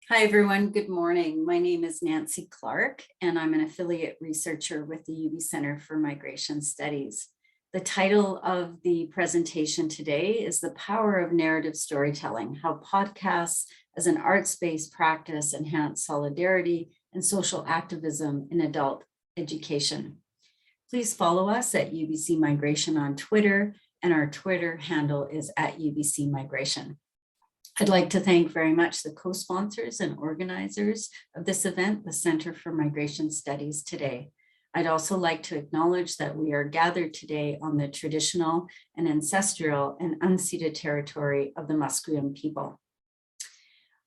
Hi, everyone. Good morning. My name is Nancy Clark, and I'm an affiliate researcher with the UB Center for Migration Studies. The title of the presentation today is The Power of Narrative Storytelling, How Podcasts as an Arts-Based Practice Enhance Solidarity and Social Activism in Adult Education. Please follow us at UBC Migration on Twitter, and our Twitter handle is @UBC Migration. I'd like to thank very much the co-sponsors and organizers of this event, the Center for Migration Studies today. I'd also like to acknowledge that we are gathered today on the traditional and ancestral and unceded territory of the Musqueam people.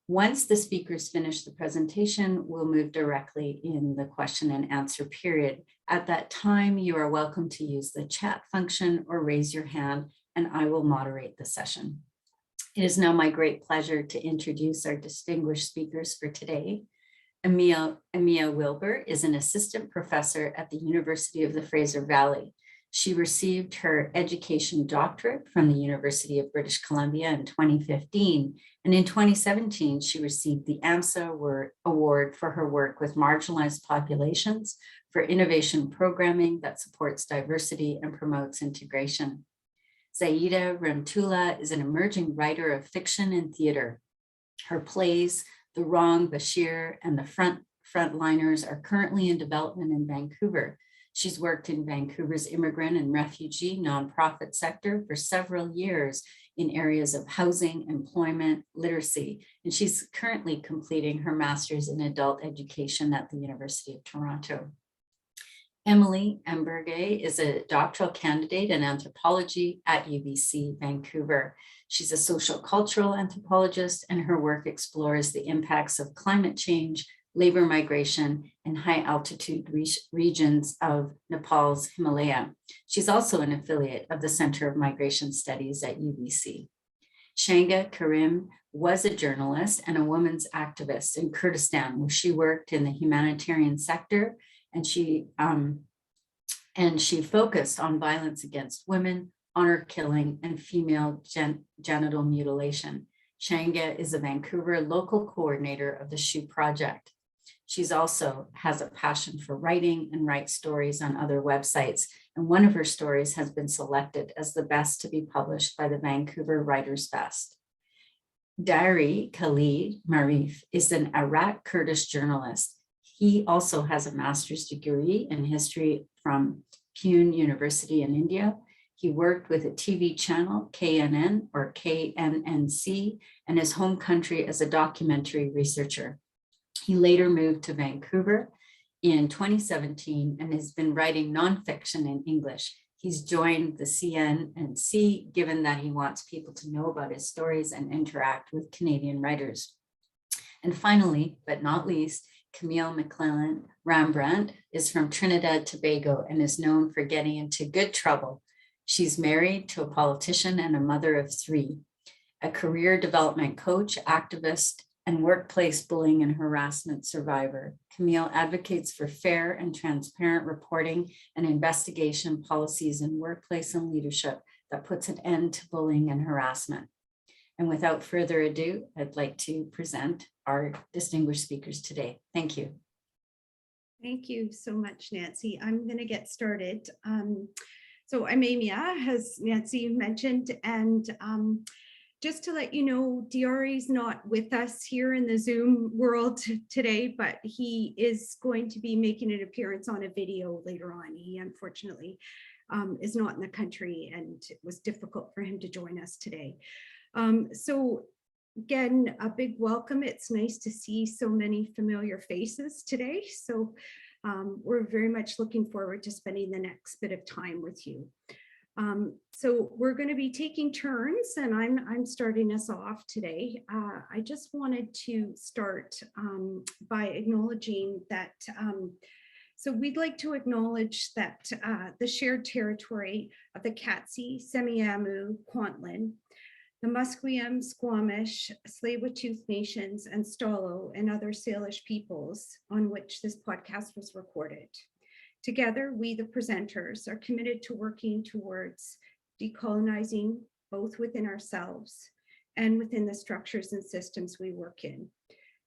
Once the speakers finish the presentation, we'll move directly in the question and answer period. At that time, you are welcome to use the chat function or raise your hand, and I will moderate the session. It is now my great pleasure to introduce our distinguished speakers for today. Amea Wilbur is an assistant professor at the University of the Fraser Valley. She received her education doctorate from the University of British Columbia in 2015, and in 2017, she received the AMSSA Award for her work with marginalized populations for innovation programming that supports diversity and promotes integration. Zaida Remtula is an emerging writer of fiction and theater. Her plays, The Wrong, Bashir, and The Frontliners are currently in development in Vancouver. She's worked in Vancouver's immigrant and refugee nonprofit sector for several years in areas of housing, employment, literacy, and she's currently completing her master's in adult education at the University of Toronto. Emily Emberge is a doctoral candidate in anthropology at UBC Vancouver. She's a social cultural anthropologist, and her work explores the impacts of climate change, labor migration, and high altitude regions of Nepal's Himalaya. She's also an affiliate of the Center of Migration Studies at UBC. Shanga Karim was a journalist and a women's activist in Kurdistan, where she worked in the humanitarian sector, and she focused on violence against women, honor killing, and female genital mutilation. Shanga is a Vancouver local coordinator of the Shoe Project. She's also has a passion for writing and writes stories on other websites, and one of her stories has been selected as the best to be published by the Vancouver Writers' Fest. Dari Khalid Marif is an Iraq Kurdish journalist. He also has a master's degree in history from Pune University in India. He worked with a TV channel, KNN or KNNC, and his home country as a documentary researcher. He later moved to Vancouver in 2017 and has been writing nonfiction in English. He's joined the CNNC given that he wants people to know about his stories and interact with Canadian writers. And finally, but not least, Camille McClellan Rembrandt is from Trinidad Tobago and is known for getting into good trouble. She's married to a politician and a mother of 3, a career development coach, activist, and workplace bullying and harassment survivor. Camille advocates for fair and transparent reporting and investigation policies in workplace and leadership that puts an end to bullying and harassment. And without further ado, I'd like to present our distinguished speakers today. Thank you. Thank you so much, Nancy. I'm going to get started. So I'm Amea, as Nancy mentioned, and just to let you know, Diari's not with us here in the Zoom world today, but he is going to be making an appearance on a video later on. He unfortunately is not in the country, and it was difficult for him to join us today. So again, a big welcome. It's nice to see so many familiar faces today. So we're very much looking forward to spending the next bit of time with you. So we're going to be taking turns, and I'm starting us off today. I just wanted to start by acknowledging that so we'd like to acknowledge that the shared territory of the Katsi, Semiahmoo, Kwantlen, the Musqueam, Squamish, Tsleil-Waututh Nations, and Stalo and other Salish peoples on which this podcast was recorded. Together, we, the presenters, are committed to working towards decolonizing both within ourselves and within the structures and systems we work in.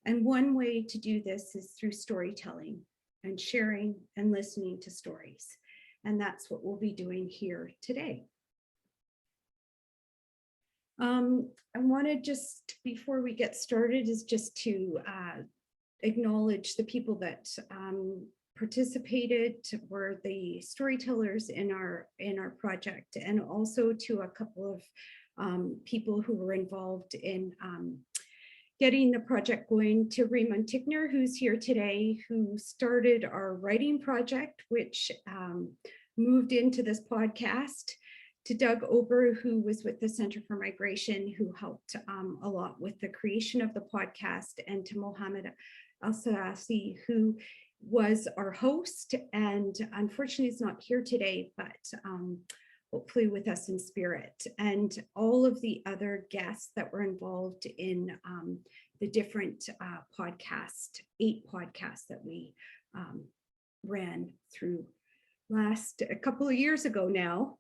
And one way to do this is through storytelling and sharing and listening to stories. And that's what we'll be doing here today. I want to just, before we get started, is just to acknowledge the people that participated, were the storytellers in our project, and also to a couple of people who were involved in getting the project going, to Raymond Tickner, who's here today, who started our writing project, which moved into this podcast, to Doug Ober, who was with the Center for Migration, who helped a lot with the creation of the podcast, and to Mohammed Al-Sarasi, who was our host, and unfortunately is not here today, but hopefully with us in spirit, and all of the other guests that were involved in the different 8 podcasts that we ran through a couple of years ago now.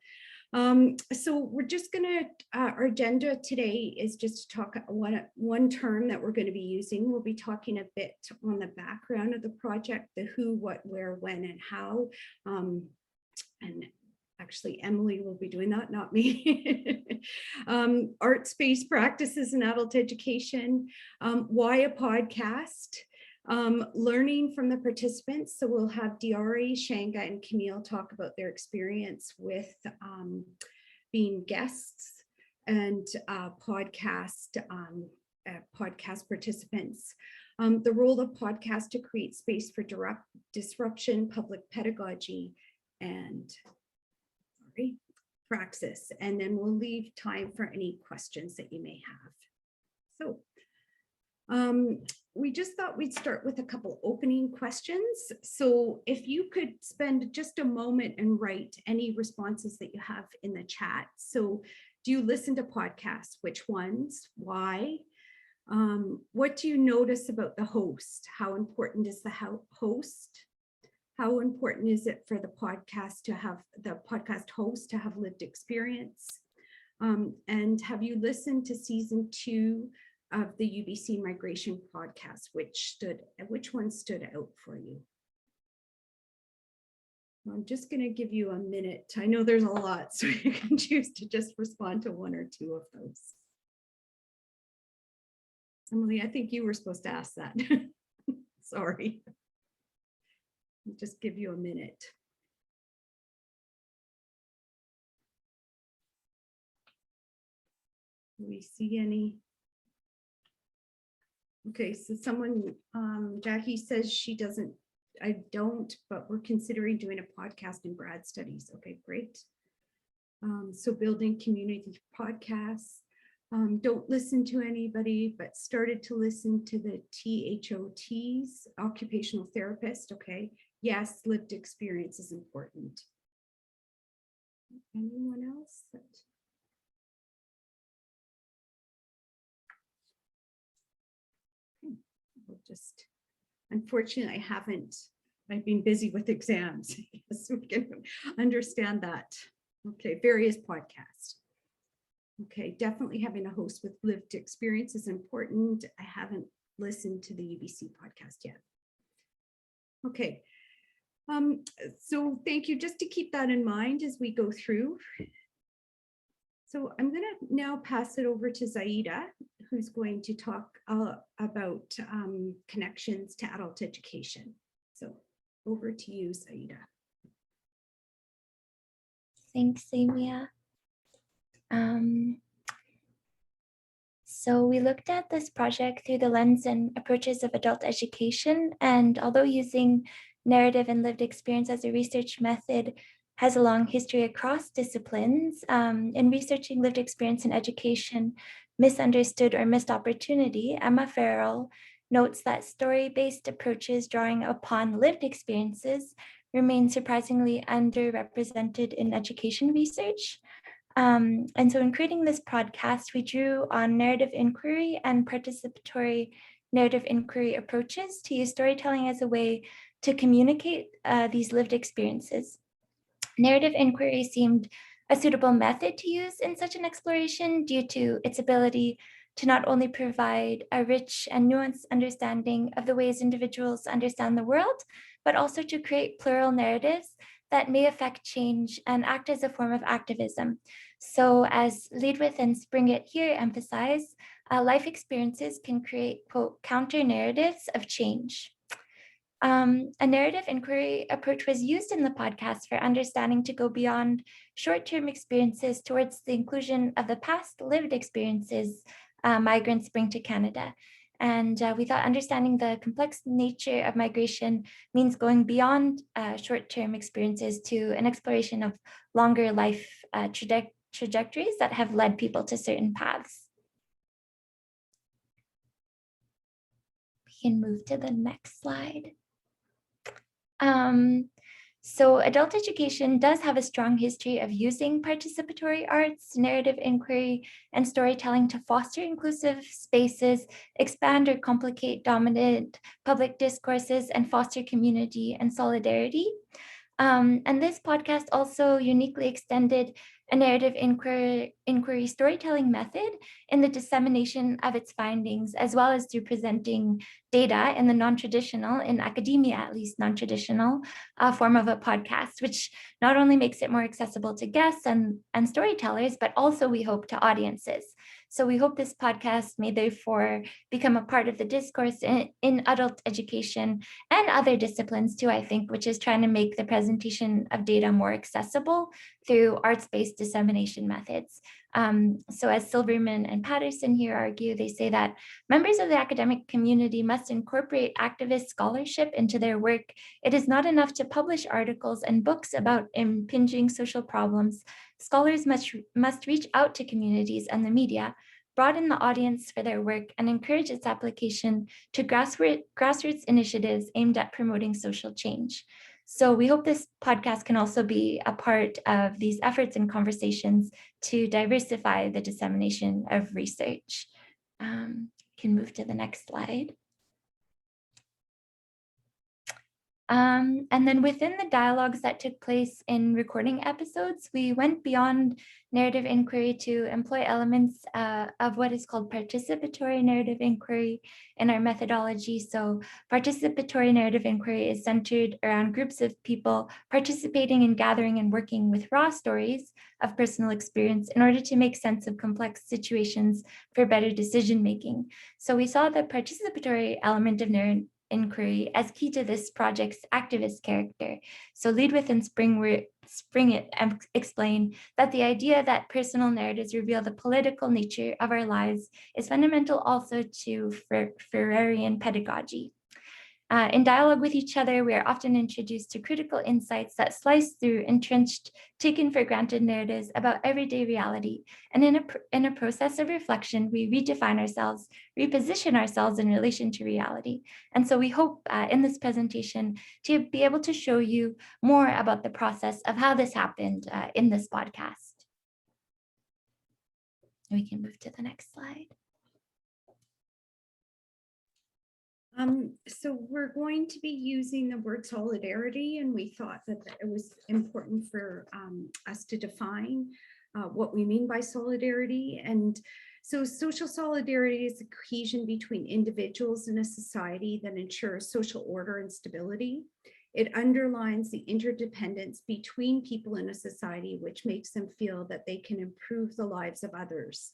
So we're just gonna, our agenda today is just to talk one term that we're going to be using. We'll be talking a bit on the background of the project, the who, what, where, when, and how. And actually, Emily will be doing that, not me. Arts-based practices in adult education, why a podcast, learning from the participants. So we'll have Diari, Shanga, and Camille talk about their experience with being guests and podcast participants. The role of podcast to create space for disruption, public pedagogy, and praxis. And then we'll leave time for any questions that you may have. So we just thought we'd start with a couple opening questions. So if you could spend just a moment and write any responses that you have in the chat. So do you listen to podcasts? Which ones? Why? What do you notice about the host? How important is the host? How important is it for the podcast host to have lived experience? And have you listened to season 2 of the UBC Migration podcast? Which one stood out for you? I'm just going to give you a minute. I know there's a lot, so you can choose to just respond to 1 or 2 of those. Emily, I think you were supposed to ask that. Sorry. I'll just give you a minute. Do we see any? Okay, so someone, Jackie says she doesn't, I don't, but we're considering doing a podcast in grad studies. Okay, great. So building community podcasts. Don't listen to anybody, but started to listen to the THOTs, occupational therapist. Okay, yes, lived experience is important. Anyone else? We'll just, unfortunately, I've been busy with exams. So we can understand that. Okay, various podcasts. Okay, definitely having a host with lived experience is important. I haven't listened to the UBC podcast yet. Okay, so thank you. Just to keep that in mind as we go through. So I'm going to now pass it over to Zaida, who's going to talk about connections to adult education. So over to you, Zaida. Thanks, Amea. So we looked at this project through the lens and approaches of adult education, and although using narrative and lived experience as a research method has a long history across disciplines, in researching lived experience in education, misunderstood or missed opportunity, Emma Farrell notes that story-based approaches drawing upon lived experiences remain surprisingly underrepresented in education research. And so in creating this podcast, we drew on narrative inquiry and participatory narrative inquiry approaches to use storytelling as a way to communicate these lived experiences. Narrative inquiry seemed a suitable method to use in such an exploration due to its ability to not only provide a rich and nuanced understanding of the ways individuals understand the world, but also to create plural narratives that may affect change and act as a form of activism. So as Lead With and Spring It here emphasize, life experiences can create, quote, counter narratives of change. A narrative inquiry approach was used in the podcast for understanding to go beyond short-term experiences towards the inclusion of the past lived experiences migrants bring to Canada. And we thought understanding the complex nature of migration means going beyond short-term experiences to an exploration of longer life trajectories that have led people to certain paths. We can move to the next slide. So adult education does have a strong history of using participatory arts, narrative inquiry, and storytelling to foster inclusive spaces, expand or complicate dominant public discourses, and foster community and solidarity. And this podcast also uniquely extended a narrative inquiry storytelling method in the dissemination of its findings, as well as through presenting data in the non-traditional, in academia at least non-traditional form of a podcast, which not only makes it more accessible to guests and storytellers, but also we hope to audiences. So we hope this podcast may therefore become a part of the discourse in adult education and other disciplines too, I think, which is trying to make the presentation of data more accessible through arts-based dissemination methods. So as Silverman and Patterson here argue, they say that members of the academic community must incorporate activist scholarship into their work. It is not enough to publish articles and books about impinging social problems. Scholars must reach out to communities and the media, broaden the audience for their work, and encourage its application to grassroots initiatives aimed at promoting social change. So we hope this podcast can also be a part of these efforts and conversations to diversify the dissemination of research. Can move to the next slide. And then within the dialogues that took place in recording episodes, we went beyond narrative inquiry to employ elements of what is called participatory narrative inquiry in our methodology. So participatory narrative inquiry is centered around groups of people participating in gathering and working with raw stories of personal experience in order to make sense of complex situations for better decision making. So we saw the participatory element of narrative inquiry as key to this project's activist character. So Lead With and Spring It explain that the idea that personal narratives reveal the political nature of our lives is fundamental also to Fraserian pedagogy. In dialogue with each other, we are often introduced to critical insights that slice through entrenched, taken for granted narratives about everyday reality. And in a process of reflection, we redefine ourselves, reposition ourselves in relation to reality. And so we hope in this presentation to be able to show you more about the process of how this happened in this podcast. We can move to the next slide. So we're going to be using the word solidarity, and we thought that it was important for us to define what we mean by solidarity. And so social solidarity is a cohesion between individuals in a society that ensures social order and stability. It underlines the interdependence between people in a society, which makes them feel that they can improve the lives of others.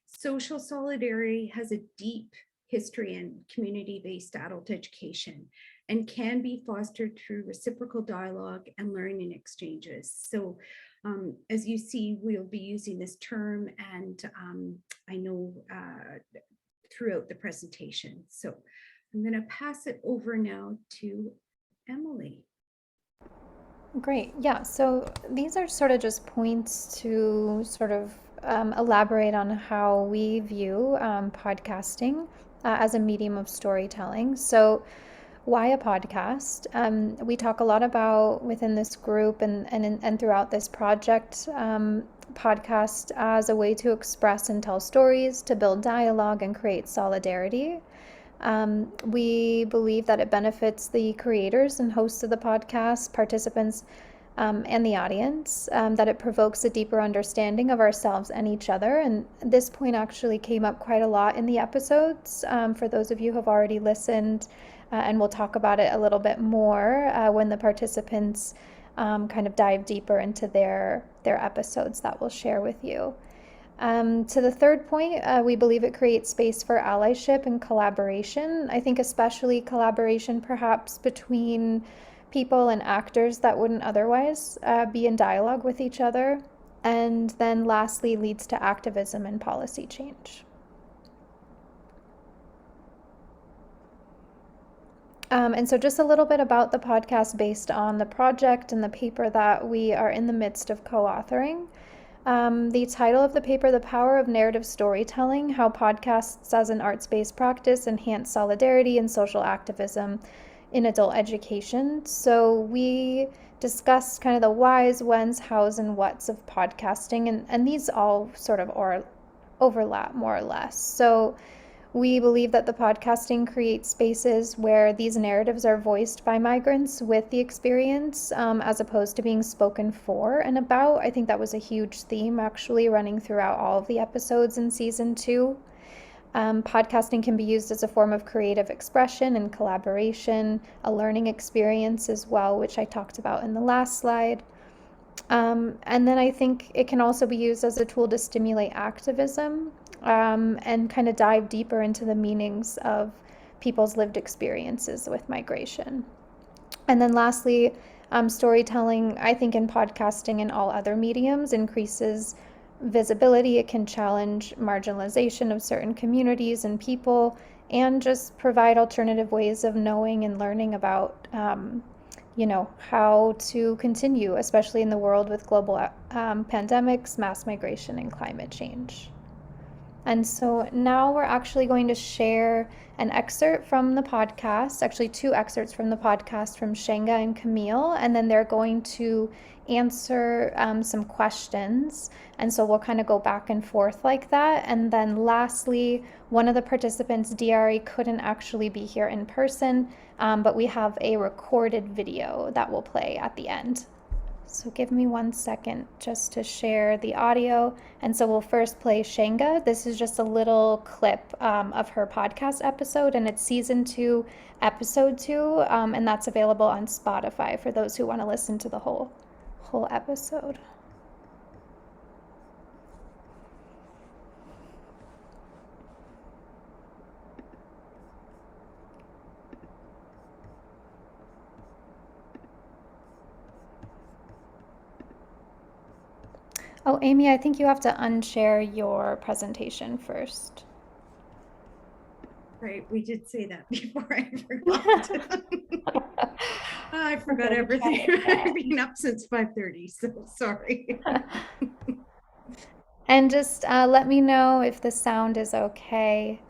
Social solidarity has a deep history and community-based adult education and can be fostered through reciprocal dialogue and learning exchanges. So as you see, we'll be using this term, and I know throughout the presentation. So I'm going to pass it over now to Emily. Great. Yeah. So these are sort of just points to sort of elaborate on how we view podcasting as a medium of storytelling. So why a podcast? We talk a lot about within this group and throughout this project, podcast as a way to express and tell stories, to build dialogue and create solidarity. We believe that it benefits the creators and hosts of the podcast, participants, and the audience, that it provokes a deeper understanding of ourselves and each other. And this point actually came up quite a lot in the episodes for those of you who have already listened, and we'll talk about it a little bit more when the participants kind of dive deeper into their episodes that we'll share with you. To the third point, we believe it creates space for allyship and collaboration. I think especially collaboration perhaps between people and actors that wouldn't otherwise be in dialogue with each other. And then lastly, leads to activism and policy change. And so just a little bit about the podcast based on the project and the paper that we are in the midst of co-authoring. The title of the paper, The Power of Narrative Storytelling, How Podcasts as an Arts-Based Practice Enhance Solidarity and Social Activism in Adult Education. So we discussed kind of the whys, whens, hows, and whats of podcasting, and these all sort of overlap more or less. So we believe that the podcasting creates spaces where these narratives are voiced by migrants with the experience, as opposed to being spoken for and about. I think that was a huge theme actually running throughout all of the episodes in season 2. Podcasting can be used as a form of creative expression and collaboration, a learning experience as well, which I talked about in the last slide. And then I think it can also be used as a tool to stimulate activism, and kind of dive deeper into the meanings of people's lived experiences with migration. And then lastly, storytelling, I think in podcasting and all other mediums, increases visibility. It can challenge marginalization of certain communities and people, and just provide alternative ways of knowing and learning about how to continue, especially in the world with global pandemics, mass migration, and climate change. And so now we're actually going to share an excerpt from the podcast, actually 2 excerpts from the podcast from Shenga and Camille, and then they're going to answer some questions. And so we'll kind of go back and forth like that. And then lastly, one of the participants, DRE, couldn't actually be here in person, but we have a recorded video that will play at the end. So give me 1 second just to share the audio. And so we'll first play Shenga. This is just a little clip of her podcast episode, and it's season 2, episode 2, and that's available on Spotify for those who want to listen to the whole episode. Oh, Amy, I think you have to unshare your presentation first. Right, we did say that before. I forgot. I forgot everything. I've been up since 5:30, so sorry. And just let me know if the sound is okay.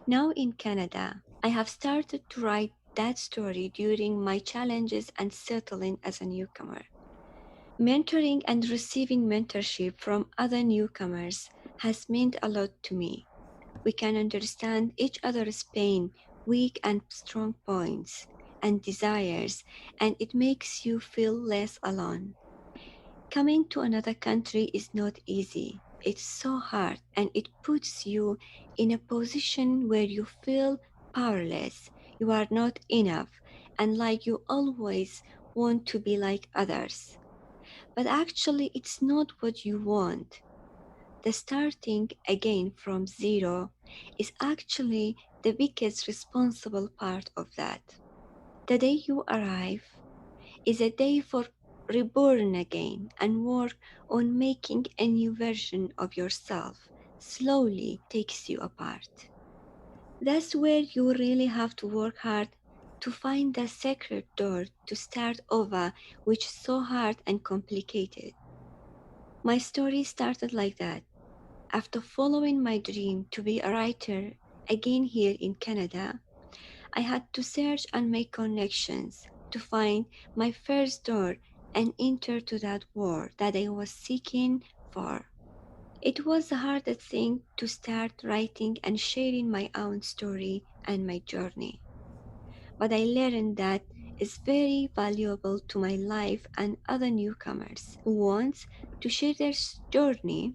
Now in Canada, I have started to write that story during my challenges and settling as a newcomer. Mentoring and receiving mentorship from other newcomers has meant a lot to me. We can understand each other's pain, weak and strong points, and desires, and it makes you feel less alone. Coming to another country is not easy. It's so hard, and it puts you in a position where you feel powerless. You are not enough, and like you always want to be like others. But actually, it's not what you want. The starting again from zero is actually the biggest responsible part of that. The day you arrive is a day for reborn again and work on making a new version of yourself slowly takes you apart. That's where you really have to work hard to find the sacred door to start over, which is so hard and complicated. My story started like that. After following my dream to be a writer again here in Canada, I had to search and make connections to find my first door and enter to that world that I was seeking for. It was the hardest thing to start writing and sharing my own story and my journey. But I learned that is very valuable to my life and other newcomers who want to share their journey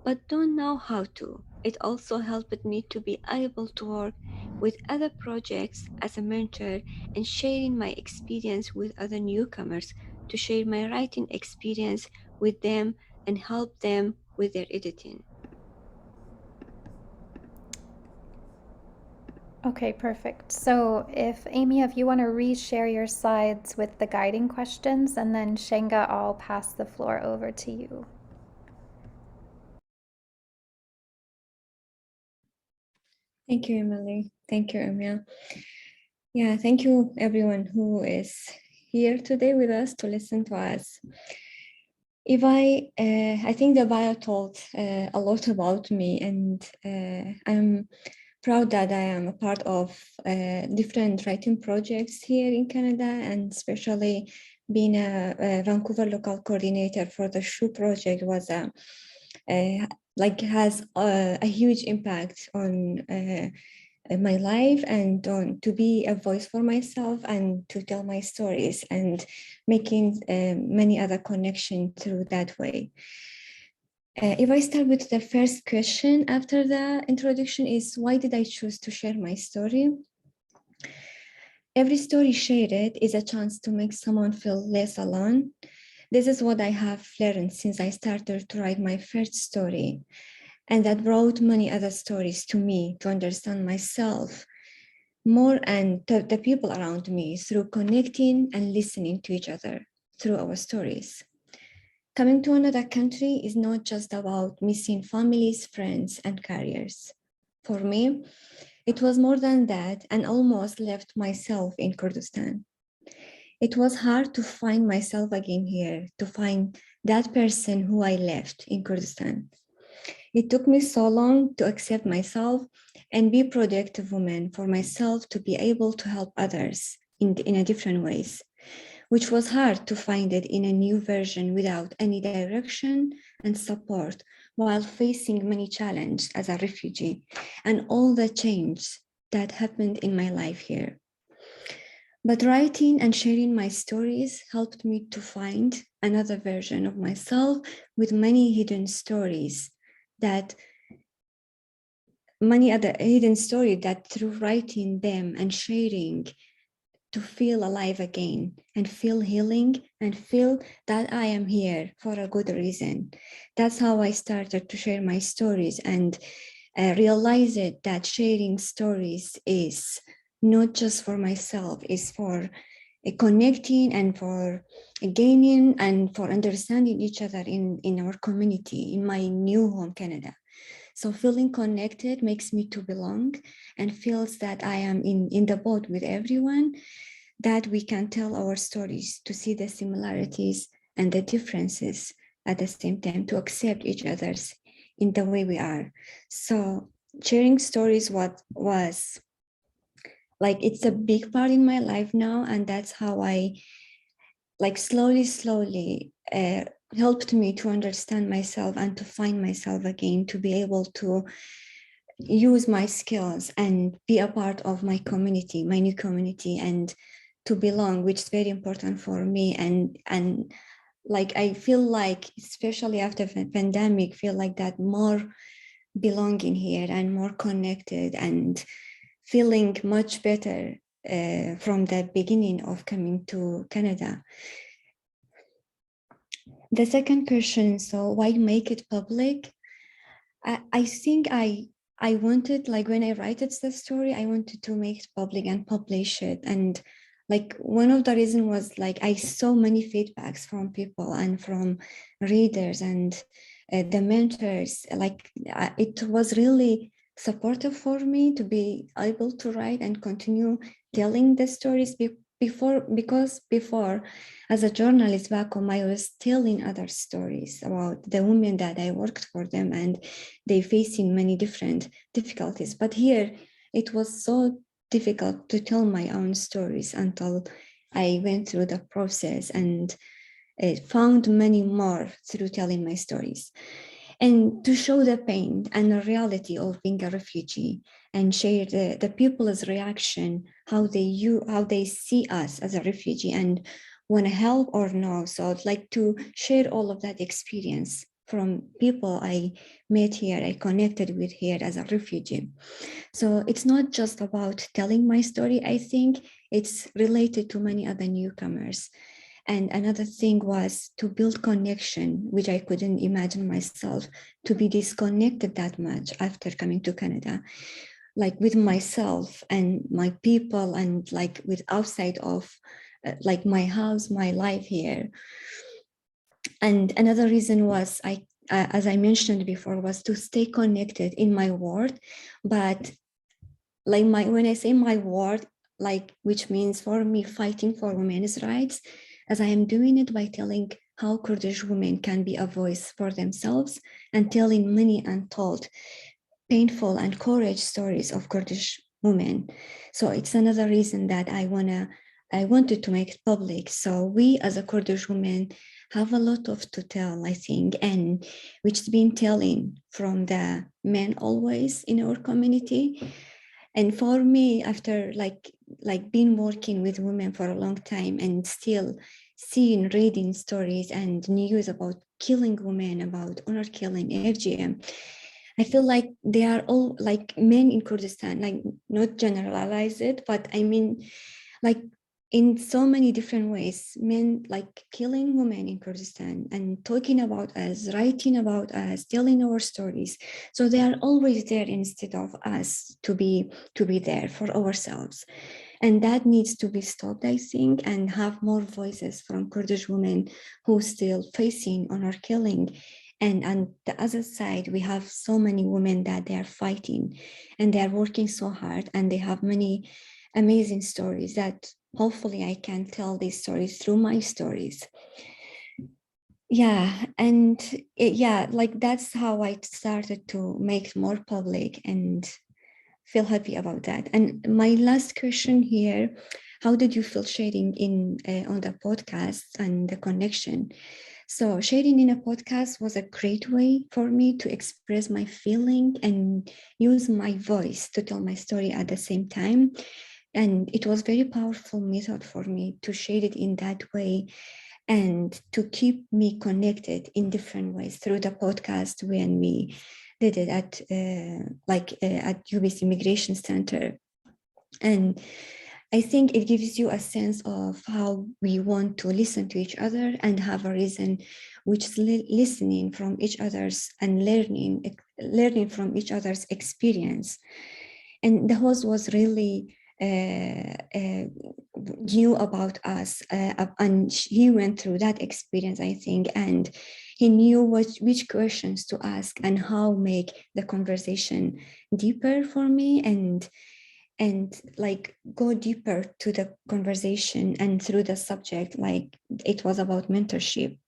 but don't know how to. It also helped me to be able to work with other projects as a mentor and sharing my experience with other newcomers to share my writing experience with them and help them with their editing. Okay, perfect. So if Amy, if you want to reshare your slides with the guiding questions, and then Shenga, I'll pass the floor over to you. Thank you, Emily. Thank you, Amea. Yeah, thank you everyone who is here today with us to listen to us. If I think the bio told a lot about me, and I'm proud that I am a part of different writing projects here in Canada, and especially being a Vancouver local coordinator for the Shoe project was has a huge impact on my life, and on to be a voice for myself and to tell my stories, and making many other connections through that way. If I start with the first question after the introduction is, why did I choose to share my story? Every story shared is a chance to make someone feel less alone. This is what I have learned since I started to write my first story, and that brought many other stories to me to understand myself more and the people around me through connecting and listening to each other through our stories. Coming to another country is not just about missing families, friends, and careers. For me, it was more than that, and almost left myself in Kurdistan. It was hard to find myself again here, to find that person who I left in Kurdistan. It took me so long to accept myself and be a productive woman for myself, to be able to help others in a different ways, which was hard to find it in a new version without any direction and support, while facing many challenges as a refugee and all the change that happened in my life here. But writing and sharing my stories helped me to find another version of myself with many hidden stories, that many other hidden stories that through writing them and sharing, to feel alive again and feel healing and feel that I am here for a good reason. That's how I started to share my stories, and realize it that sharing stories is not just for myself, it's for connecting and for gaining and for understanding each other in our community, in my new home, Canada. So feeling connected makes me to belong, and feels that I am in the boat with everyone, that we can tell our stories, to see the similarities and the differences at the same time, to accept each other's in the way we are. So sharing stories was like, it's a big part in my life now, and that's how I like slowly helped me to understand myself and to find myself again, to be able to use my skills and be a part of my community, my new community, and to belong, which is very important for me. And like, I feel like, especially after the pandemic, feel like that more belonging here and more connected and feeling much better from the beginning of coming to Canada. The second question, so why make it public? I think I wanted, like, when I write the story, I wanted to make it public and publish it. And like, one of the reasons was, like, I saw many feedbacks from people and from readers and the mentors. Like, it was really supportive for me to be able to write and continue telling the stories because before, as a journalist back home, I was telling other stories about the women that I worked for them, and they facing many different difficulties. But here, it was so difficult to tell my own stories until I went through the process and found many more through telling my stories. and to show the pain and the reality of being a refugee, and share the people's reaction, how they see us as a refugee and want to help or no. So I'd like to share all of that experience from people I met here, I connected with here as a refugee. So it's not just about telling my story, I think it's related to many other newcomers. And another thing was to build connection, which I couldn't imagine myself to be disconnected that much after coming to Canada, like with myself and my people, and like with outside of like my house, my life here. And another reason was as I mentioned before, was to stay connected in my ward. But like when I say my ward, like, which means for me fighting for women's rights, as I am doing it by telling how Kurdish women can be a voice for themselves and telling many untold, painful and courage stories of Kurdish women. So it's another reason that I wanted to make it public. So we as a Kurdish women have a lot to tell, I think, and which has been telling from the men always in our community. And for me, after like been working with women for a long time and still seeing, reading stories and news about killing women, about honor killing, FGM, I feel like they are all like men in Kurdistan, like not generalize it, but I mean, like in so many different ways, men like killing women in Kurdistan and talking about us, writing about us, telling our stories. So they are always there instead of us to be there for ourselves. And that needs to be stopped, I think, and have more voices from Kurdish women who still facing honor killing. And on the other side, we have so many women that they are fighting and they are working so hard, and they have many amazing stories that hopefully I can tell these stories through my stories. Yeah, and like that's how I started to make more public and feel happy about that. And my last question here, how did you feel sharing in on the podcast and the connection? So sharing in a podcast was a great way for me to express my feeling and use my voice to tell my story at the same time. And it was very powerful method for me to share it in that way and to keep me connected in different ways through the podcast when we did it at UBC Immigration Center. And I think it gives you a sense of how we want to listen to each other and have a reason, which is listening from each other's and learning from each other's experience. And the host was really knew about us, and he went through that experience, I think, and he knew which questions to ask and how make the conversation deeper for me, and like go deeper to the conversation and through the subject, like it was about mentorship.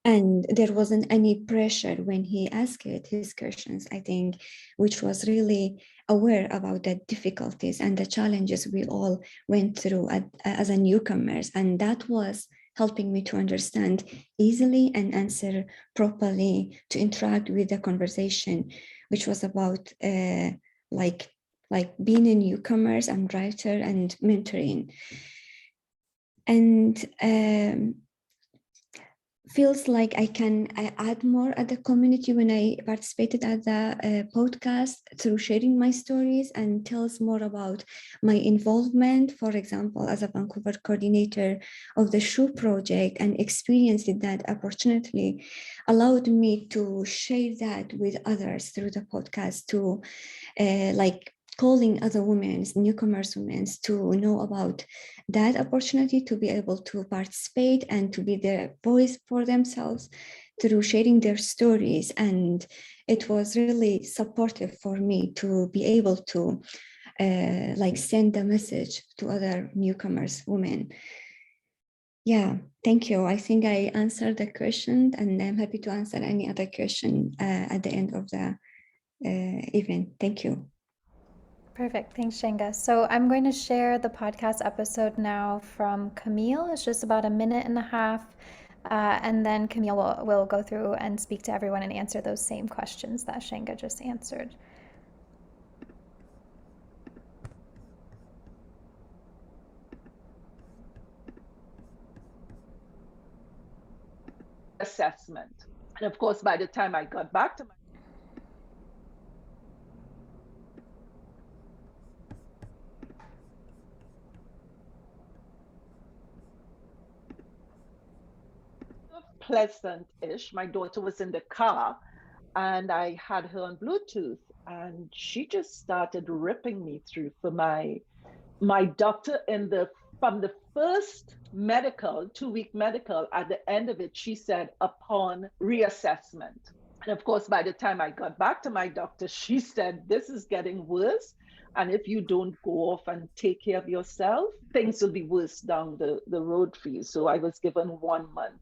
And there wasn't any pressure when he asked his questions, I think, which was really aware about the difficulties and the challenges we all went through as a newcomers. And that was helping me to understand easily and answer properly, to interact with the conversation, which was about like being a newcomers and writer and mentoring. And feels like I add more at the community when I participated at the podcast through sharing my stories, and tells more about my involvement, for example, as a Vancouver coordinator of the Shoe Project, and experienced that opportunity allowed me to share that with others through the podcast, to like calling other women, newcomers women, to know about that opportunity to be able to participate and to be their voice for themselves through sharing their stories. And it was really supportive for me to be able to like send a message to other newcomers women. Yeah, thank you. I think I answered the question, and I'm happy to answer any other question at the end of the event. Thank you. Perfect. Thanks, Shenga. So I'm going to share the podcast episode now from Camille. It's just about a minute and a half. And then Camille will go through and speak to everyone and answer those same questions that Shanga just answered. Assessment. And of course, by the time I got back to my pleasant-ish, my daughter was in the car and I had her on Bluetooth and she just started ripping me through for my doctor from the first medical, 2-week medical, at the end of it, she said, upon reassessment. And of course, by the time I got back to my doctor, she said, this is getting worse. And if you don't go off and take care of yourself, things will be worse down the road for you. So I was given 1 month.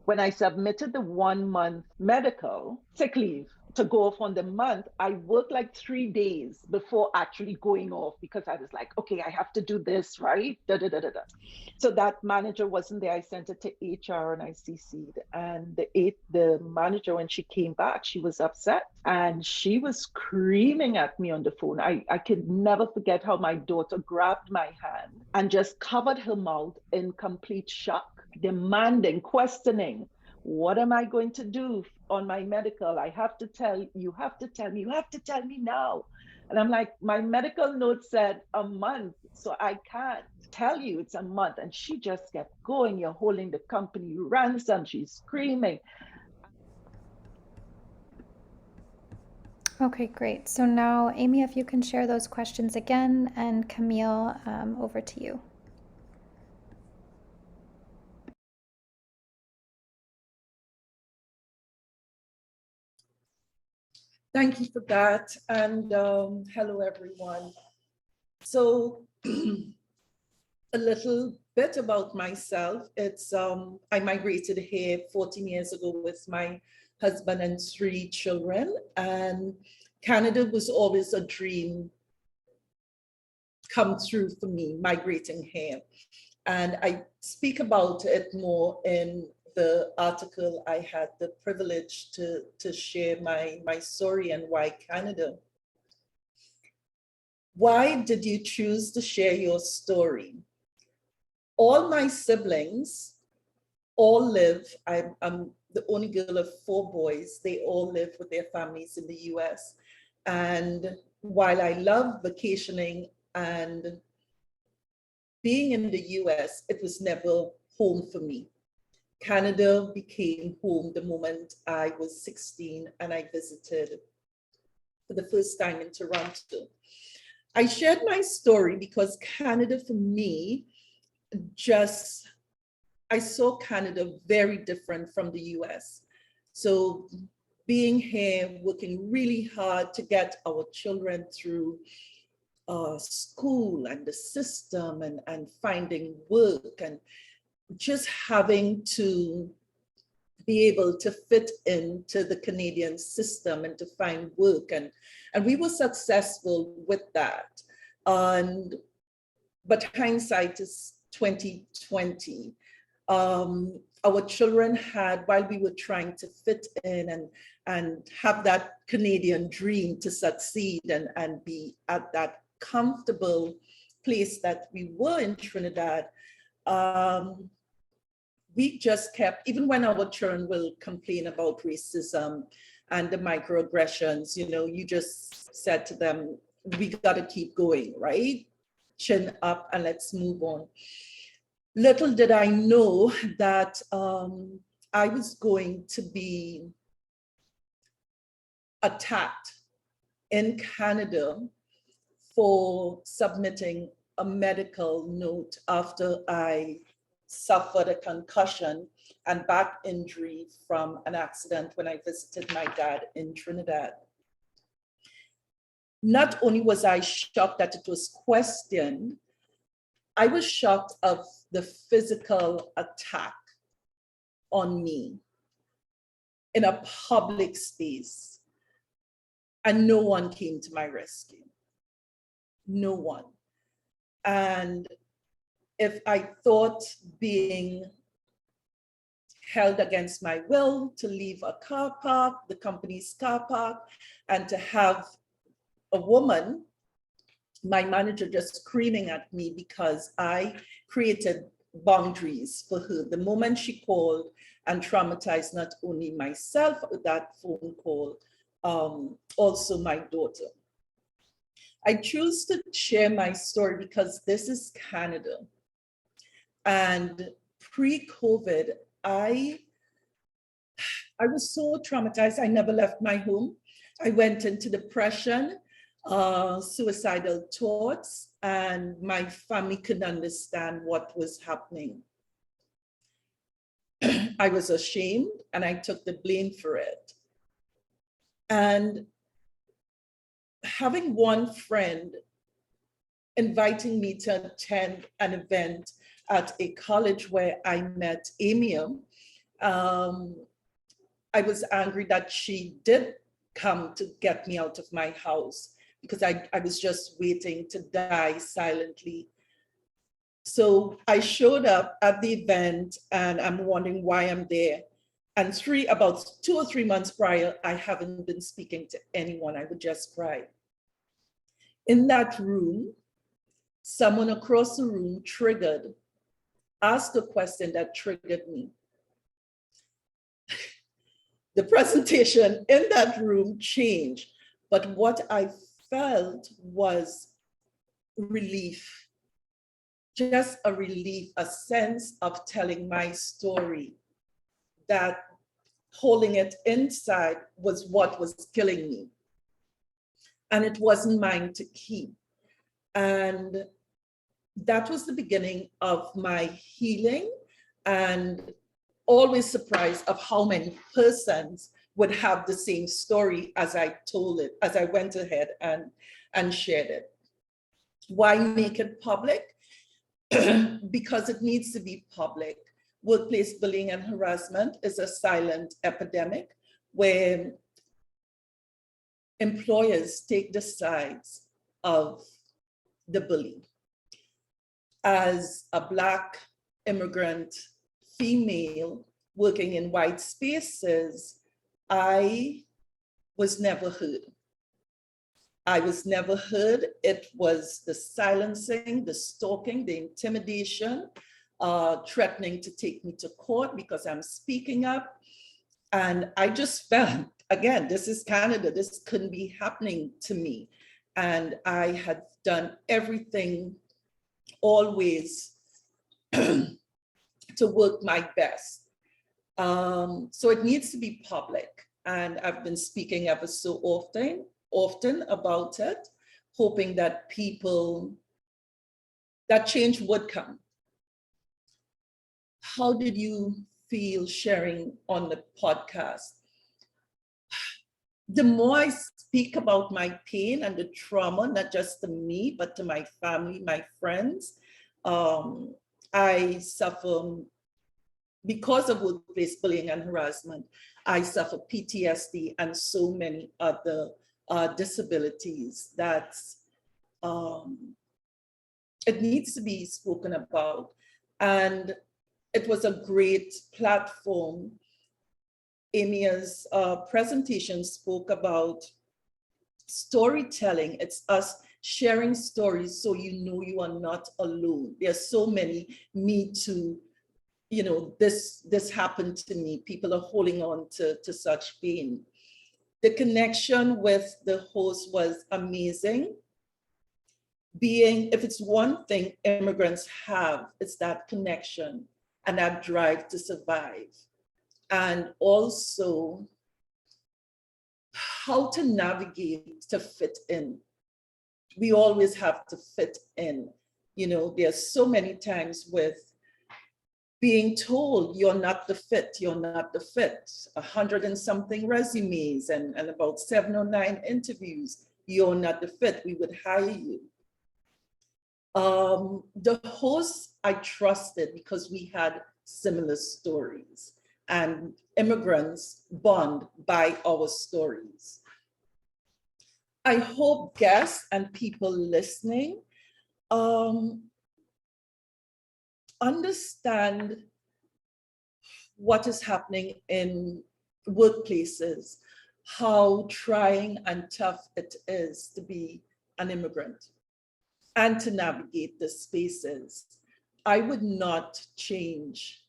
When I submitted the 1 month medical sick leave to go off on the month, I worked like 3 days before actually going off because I was like, okay, I have to do this, right? So that manager wasn't there. I sent it to HR and I CC'd. And the manager, when she came back, she was upset and she was screaming at me on the phone. I could never forget how my daughter grabbed my hand and just covered her mouth in complete shock, demanding, questioning, what am I going to do on my medical? I have to tell you, have to tell me, you have to tell me now. And I'm like, my medical note said a month, so I can't tell you it's a month. And she just kept going, you're holding the company ransom, she's screaming. Okay, great. So now, Amy, if you can share those questions again, and Camille, over to you. Thank you for that. And hello, everyone. So a little bit about myself. It's I migrated here 14 years ago with my husband and 3 children. And Canada was always a dream come true for me, migrating here. And I speak about it more in the article. I had the privilege to share my story and why Canada. Why did you choose to share your story? All my siblings all live, I'm the only girl of 4 boys, they all live with their families in the US. And while I love vacationing and being in the US, it was never home for me. Canada became home the moment I was 16 and I visited for the first time in Toronto. I shared my story because Canada for me, I saw Canada very different from the US. So being here, working really hard to get our children through school and the system and finding work and just having to be able to fit into the Canadian system and to find work. And we were successful with that. But hindsight is 2020. Our children had, while we were trying to fit in and have that Canadian dream to succeed and be at that comfortable place that we were in Trinidad, we just kept, even when our children will complain about racism and the microaggressions, you just said to them, we gotta keep going, right? Chin up and let's move on. Little did I know that I was going to be attacked in Canada for submitting a medical note after I suffered a concussion and back injury from an accident when I visited my dad in Trinidad. Not only was I shocked that it was questioned, I was shocked of the physical attack on me in a public space, and no one came to my rescue. No one. And if I thought being held against my will to leave a car park, the company's car park, and to have a woman, my manager, just screaming at me because I created boundaries for her. The moment she called and traumatized not only myself with that phone call, also my daughter. I choose to share my story because this is Canada. And pre-COVID, I was so traumatized. I never left my home. I went into depression, suicidal thoughts, and my family couldn't understand what was happening. I was ashamed and I took the blame for it. And having one friend inviting me to attend an event at a college where I met Amea, I was angry that she did come to get me out of my house because I was just waiting to die silently. So I showed up at the event and I'm wondering why I'm there. And about 2 or 3 months prior, I haven't been speaking to anyone. I would just cry. In that room, someone across the room asked a question that triggered me. The presentation in that room changed, but what I felt was relief. Just a relief, a sense of telling my story, that holding it inside was what was killing me. And it wasn't mine to keep. And that was the beginning of my healing, and always surprised of how many persons would have the same story as I told it, as I went ahead and shared it. Why make it public? Because it needs to be public. Workplace bullying and harassment is a silent epidemic where employers take the sides of the bully. As a Black immigrant female working in white spaces, I was never heard. I was never heard. It was the silencing, the stalking, the intimidation, threatening to take me to court because I'm speaking up. And I just felt, again, this is Canada, this couldn't be happening to me. And I had done everything always to work my best. So it needs to be public. And I've been speaking ever so often about it, hoping that that change would come. How did you feel sharing on the podcast? The more I speak about my pain and the trauma, not just to me, but to my family, my friends, I suffer, because of workplace bullying and harassment, I suffer PTSD and so many other disabilities that it needs to be spoken about. And it was a great platform. Amea's presentation spoke about storytelling. It's us sharing stories so you know you are not alone. There's so many Me Too, this happened to me. People are holding on to such pain. The connection with the host was amazing. If it's one thing immigrants have, it's that connection and that drive to survive. And also how to navigate to fit in. We always have to fit in. There's so many times with being told you're not the fit, 100 and something resumes and about 7 or 9 interviews, you're not the fit, we would hire you. The host I trusted because we had similar stories, and immigrants bond by our stories. I hope guests and people listening understand what is happening in workplaces, how trying and tough it is to be an immigrant and to navigate the spaces, I would not change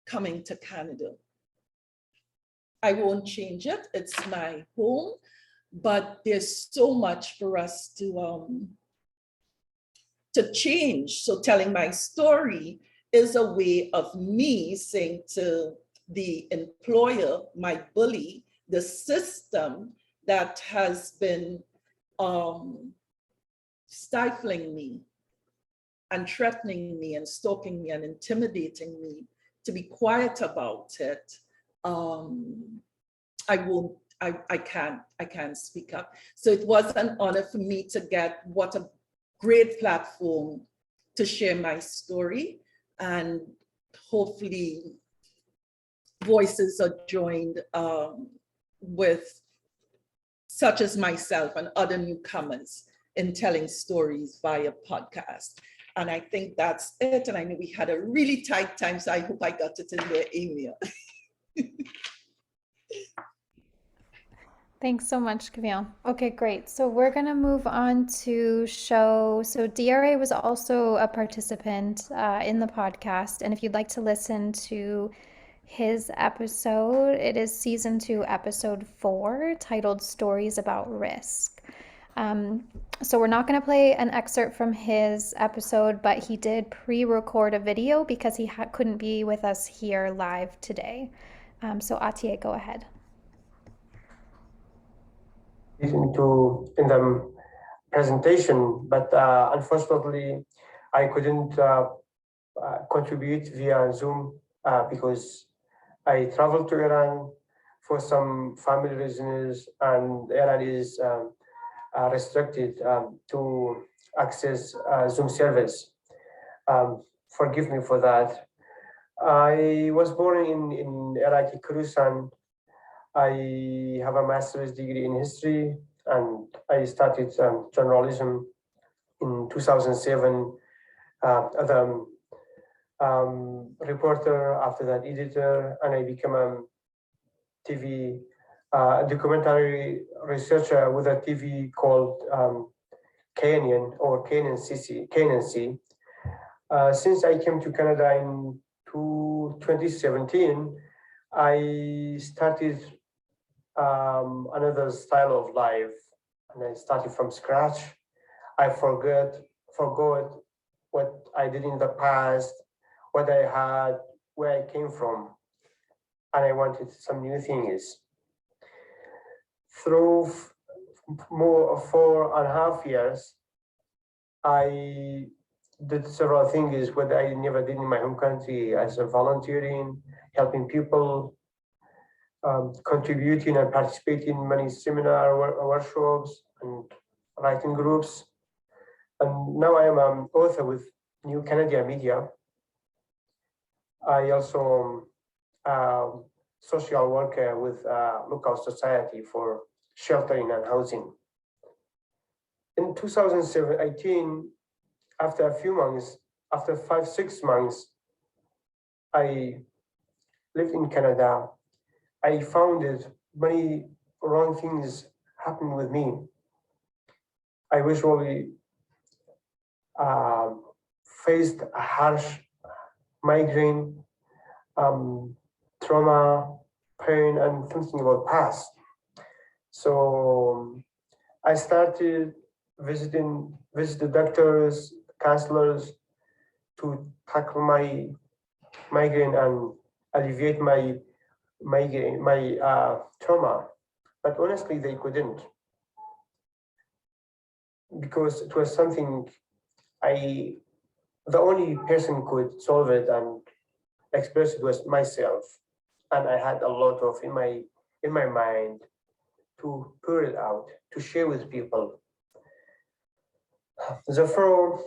coming to Canada. I won't change it. It's my home, but there's so much for us to change. So telling my story is a way of me saying to the employer, my bully, the system that has been stifling me and threatening me and stalking me and intimidating me, to be quiet about it. I can't speak up. So it was an honor for me to get what a great platform to share my story, and hopefully voices are joined with such as myself and other newcomers in telling stories via podcast. And I think that's it. And I know we had a really tight time, so I hope I got it in there, Amea. Thanks so much, Camille. Okay, great. So we're going to move on to show. So DRA was also a participant in the podcast. And if you'd like to listen to his episode, it is season 2, episode 4, titled Stories About Risk. So we're not going to play an excerpt from his episode, but he did pre-record a video because he couldn't be with us here live today. So Atiye, go ahead. In the presentation, but unfortunately I couldn't contribute via Zoom because I traveled to Iran for some family reasons, and Iran is restricted to access Zoom service. Forgive me for that. I was born in Iraqi Kurdistan. I have a master's degree in history, and I started journalism in 2007 as a reporter, after that editor, and I became a TV documentary researcher with a TV called Canyon or Canyon C. Since I came to Canada in 2017, I started another style of life, and I started from scratch. I forgot what I did in the past, what I had, where I came from, and I wanted some new things. Through more of 4.5 years, I did several things what I never did in my home country, as a volunteering, helping people, contributing and participating in many seminar workshops and writing groups. And now I am an author with New Canadian Media. I also social worker with local society for sheltering and housing. In 2018, after a few months, after 5-6 months, I lived in Canada. I found that many wrong things happened with me. I usually faced a harsh migraine, trauma, pain, and thinking about past. So I started visit doctors, counselors to tackle my migraine and alleviate my trauma, but honestly they couldn't, because it was something the only person could solve it and express it was myself, and I had a lot of in my mind to pour it out, to share with people. Therefore,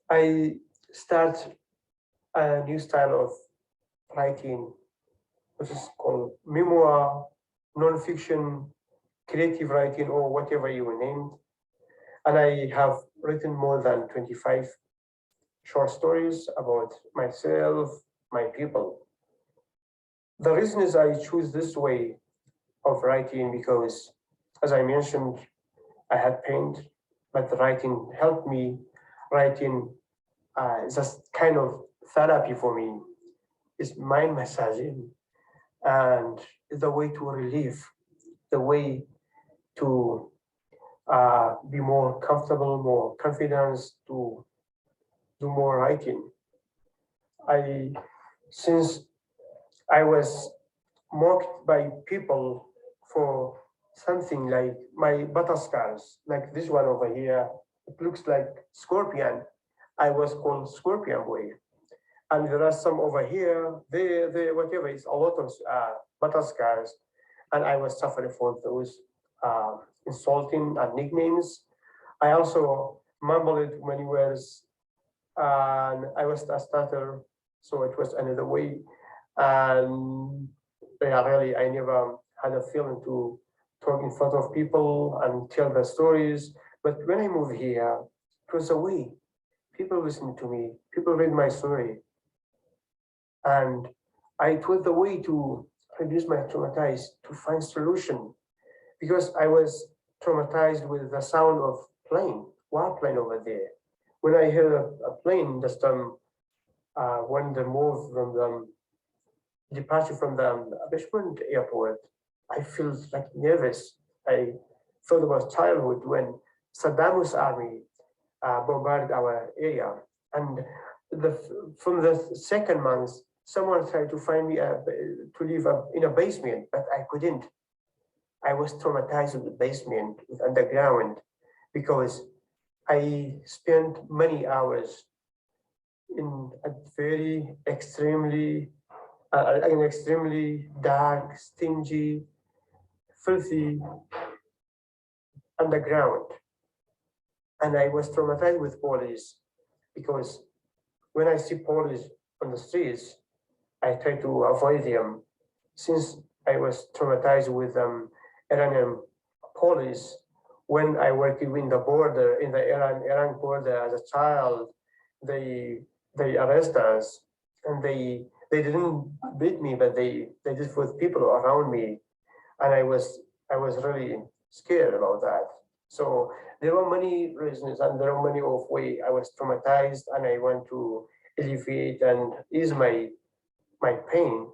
I start a new style of writing, which is called memoir, non-fiction, creative writing, or whatever you name it. And I have written more than 25 short stories about myself, my people. The reason is I choose this way of writing because, as I mentioned, I had pain, but the writing helped me. Writing is a kind of therapy for me. It's mind massaging and the way to relieve, the way to be more comfortable, more confidence to do more writing. Since I was mocked by people for something like my butter scars, like this one over here, it looks like scorpion. I was called Scorpion Boy. And there are some over here, there, whatever, it's a lot of butter scars. And I was suffering for those insulting nicknames. I also mumbled many words, and I was a stutter, so it was another way. And yeah, really, I never had a feeling to talk in front of people and tell their stories. But when I moved here, it was a way. People listened to me, people read my story. And it was the way to reduce my traumatized, to find solution. Because I was traumatized with the sound of plane, warplane over there. When I hear a plane, just when they move from the departure from the Richmond airport, I feel like nervous. I thought about childhood when Saddam's army bombarded our area. And from the second month, someone tried to find me to live in a basement, but I couldn't. I was traumatized with the basement, with underground, because I spent many hours in a very extremely dark, stingy, filthy underground. And I was traumatized with police because when I see police on the streets, I try to avoid them. Since I was traumatized with Iranian police, when I worked in the border, in the Iran border as a child, they arrest us, and they didn't beat me, but they did with people around me, and I was really scared about that. So there were many reasons, and there are many of ways I was traumatized, and I want to alleviate and ease my pain.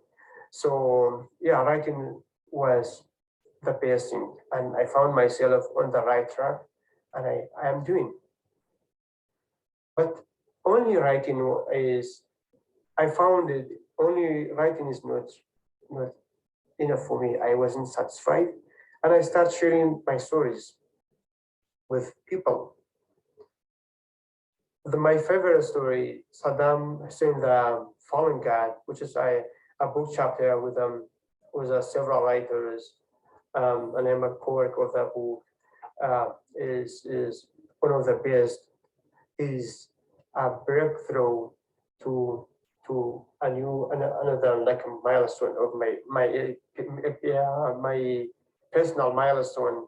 So yeah, writing was the best thing, and I found myself on the right track, and I am doing. But only writing is, I found it, only writing is not enough for me. I wasn't satisfied, and I started sharing my stories with people. My favorite story, Saddam Hussein, the Fallen God, which is a book chapter with several writers, and I'm a co-author of that book, is one of the best. Is a breakthrough to another like a milestone of my personal milestone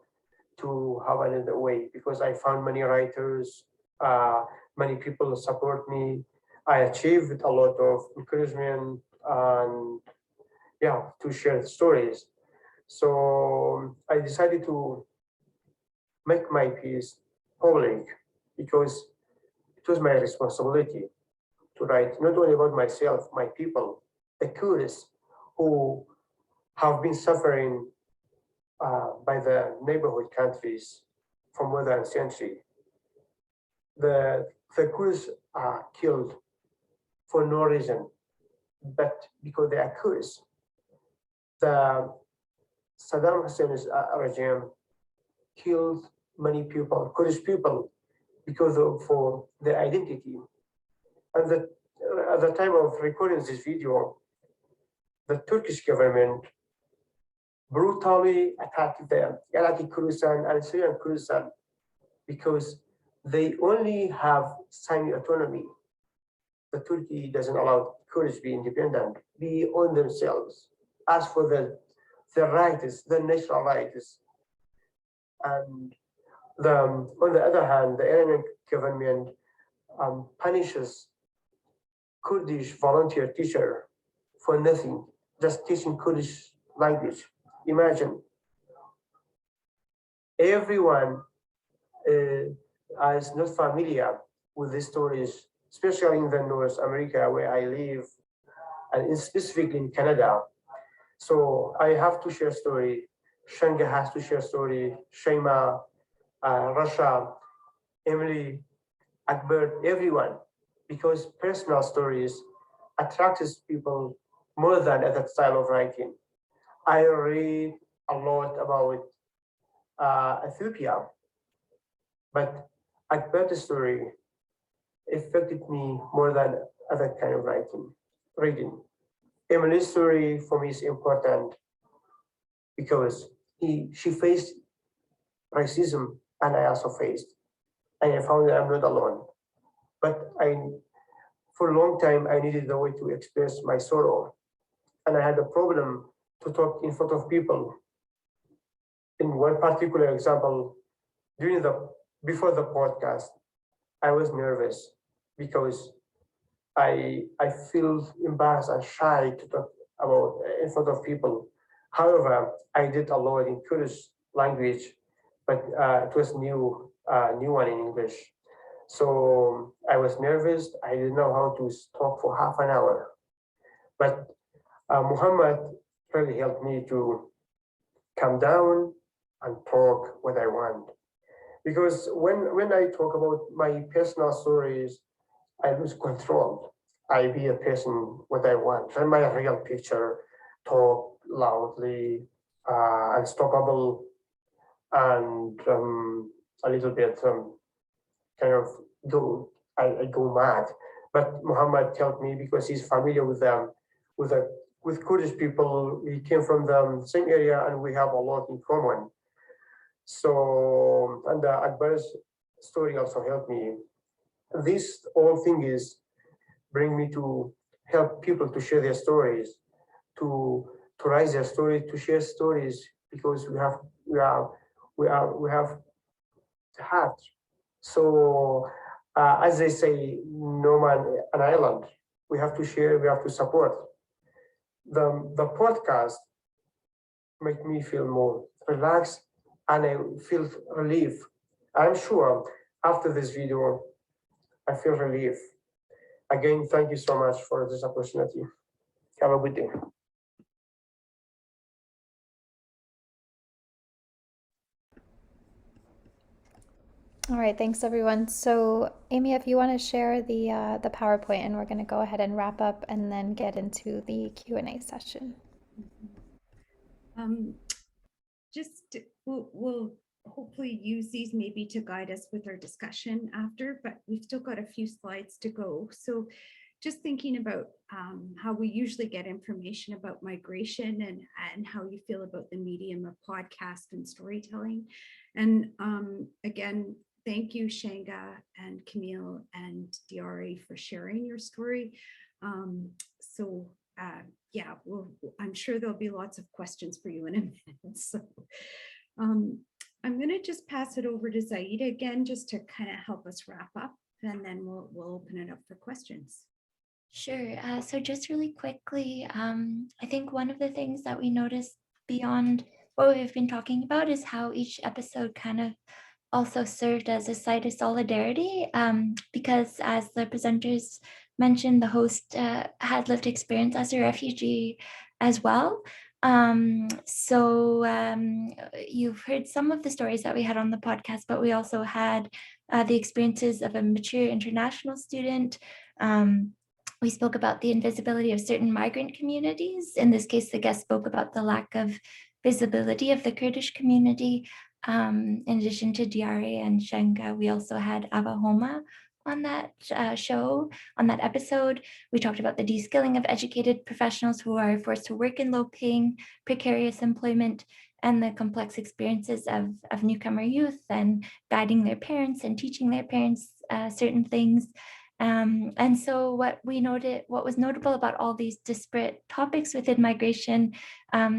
to have another way, because I found many writers, many people support me. I achieved a lot of encouragement and yeah, to share stories. So I decided to make my piece public because it was my responsibility to write not only about myself, my people, the Kurds who have been suffering by the neighborhood countries for more than a century. The Kurds are killed for no reason, but because they are Kurds. The Saddam Hussein's regime killed many people, Kurdish people, because for their identity. And at the time of recording this video, the Turkish government brutally attacked the Iraqi Kurdistan and Syrian Kurdistan because they only have semi-autonomy. The Turkey doesn't allow Kurds to be independent, be on themselves, ask for the rights, the national rights. And on the other hand, the Iranian government punishes Kurdish volunteer teacher for nothing, just teaching Kurdish language. Imagine everyone is not familiar with these stories, especially in the North America where I live, and specifically in Canada. So I have to share story. Shanga has to share story. Shaima, Rasha, Emily, Akbar, everyone, because personal stories attracts people more than other style of writing. I read a lot about Ethiopia, but Akbar's story affected me more than other kind of reading. Emily's story for me is important because she faced racism and I also faced, and I found that I'm not alone. But for a long time, I needed a way to express my sorrow, and I had a problem to talk in front of people. In one particular example, before the podcast, I was nervous because I feel embarrassed and shy to talk about in front of people. However, I did a lot in Kurdish language, but it was new one in English. So I was nervous. I didn't know how to talk for half an hour. But Muhammad really helped me to calm down and talk what I want. Because when I talk about my personal stories, I lose control. I be a person what I want. And my real picture, talk loudly, unstoppable, and a little bit kind of I go mad. But Muhammad helped me because he's familiar with them, with Kurdish people. He came from the same area, and we have a lot in common. So, and Akbar's story also helped me. This whole thing is bring me to help people to share their stories, to write their story, to share stories, because we have heart. So as they say, no man an island. We have to share, we have to support. The podcast make me feel more relaxed, and I feel relief. I'm sure after this video, I feel relief. Again, thank you so much for this opportunity. Have a good day. All right, thanks everyone. So Amy, if you want to share the PowerPoint, and we're going to go ahead and wrap up and then get into the Q&A session. We'll hopefully use these maybe to guide us with our discussion after, but we've still got a few slides to go. So just thinking about how we usually get information about migration and how you feel about the medium of podcast and storytelling. And again, thank you, Shanga and Camille and Diari, for sharing your story. Yeah, I'm sure there'll be lots of questions for you in a minute. So I'm going to just pass it over to Zaida again, just to kind of help us wrap up, and then we'll open it up for questions. Sure. So just really quickly, I think one of the things that we noticed beyond what we've been talking about is how each episode kind of also served as a site of solidarity, because as the presenters mentioned, the host had lived experience as a refugee as well. You've heard some of the stories that we had on the podcast, but we also had the experiences of a mature international student. We spoke about the invisibility of certain migrant communities. In this case, the guest spoke about the lack of visibility of the Kurdish community. In addition to Diari and Shanga, we also had Ava Homa on that show, on that episode. We talked about the de-skilling of educated professionals who are forced to work in low-paying, precarious employment, and the complex experiences of newcomer youth and guiding their parents and teaching their parents certain things. And so what was notable about all these disparate topics within migration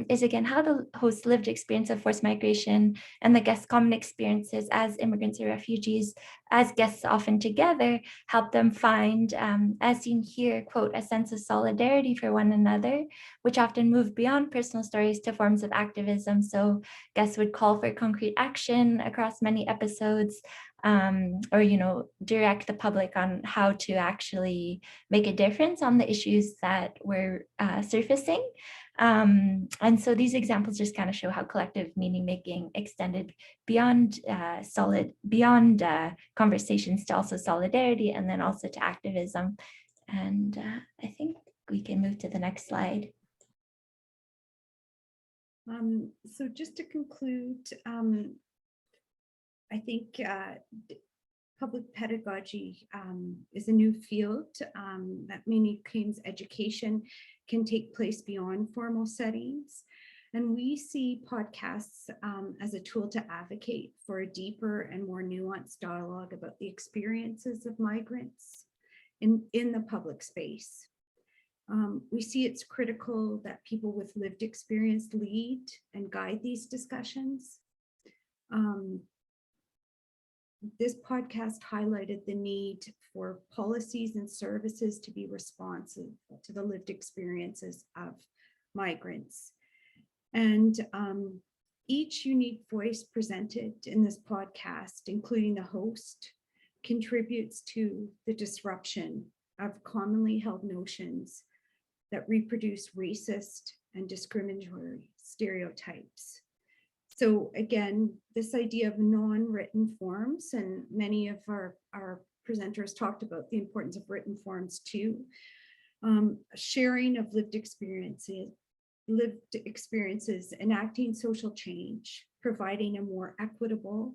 is again how the host's lived experience of forced migration and the guests' common experiences as immigrants or refugees, as guests often together, help them find, as seen here, quote, a sense of solidarity for one another, which often moved beyond personal stories to forms of activism. So guests would call for concrete action across many episodes, or direct the public on how to actually make a difference on the issues that were surfacing. And so these examples just kind of show how collective meaning making extended beyond conversations to also solidarity, and then also to activism. And I think we can move to the next slide. So just to conclude, I think public pedagogy is a new field that many claims education can take place beyond formal settings. And we see podcasts as a tool to advocate for a deeper and more nuanced dialogue about the experiences of migrants in the public space. We see it's critical that people with lived experience lead and guide these discussions. This podcast highlighted the need for policies and services to be responsive to the lived experiences of migrants. And each unique voice presented in this podcast, including the host, contributes to the disruption of commonly held notions that reproduce racist and discriminatory stereotypes. So again, this idea of non-written forms, and many of our presenters talked about the importance of written forms too, sharing of lived experiences, enacting social change, providing a more equitable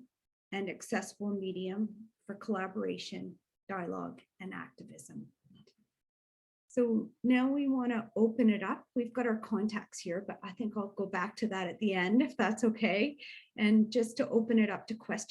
and accessible medium for collaboration, dialogue, and activism. So now we want to open it up. We've got our contacts here, but I think I'll go back to that at the end, if that's okay. And just to open it up to questions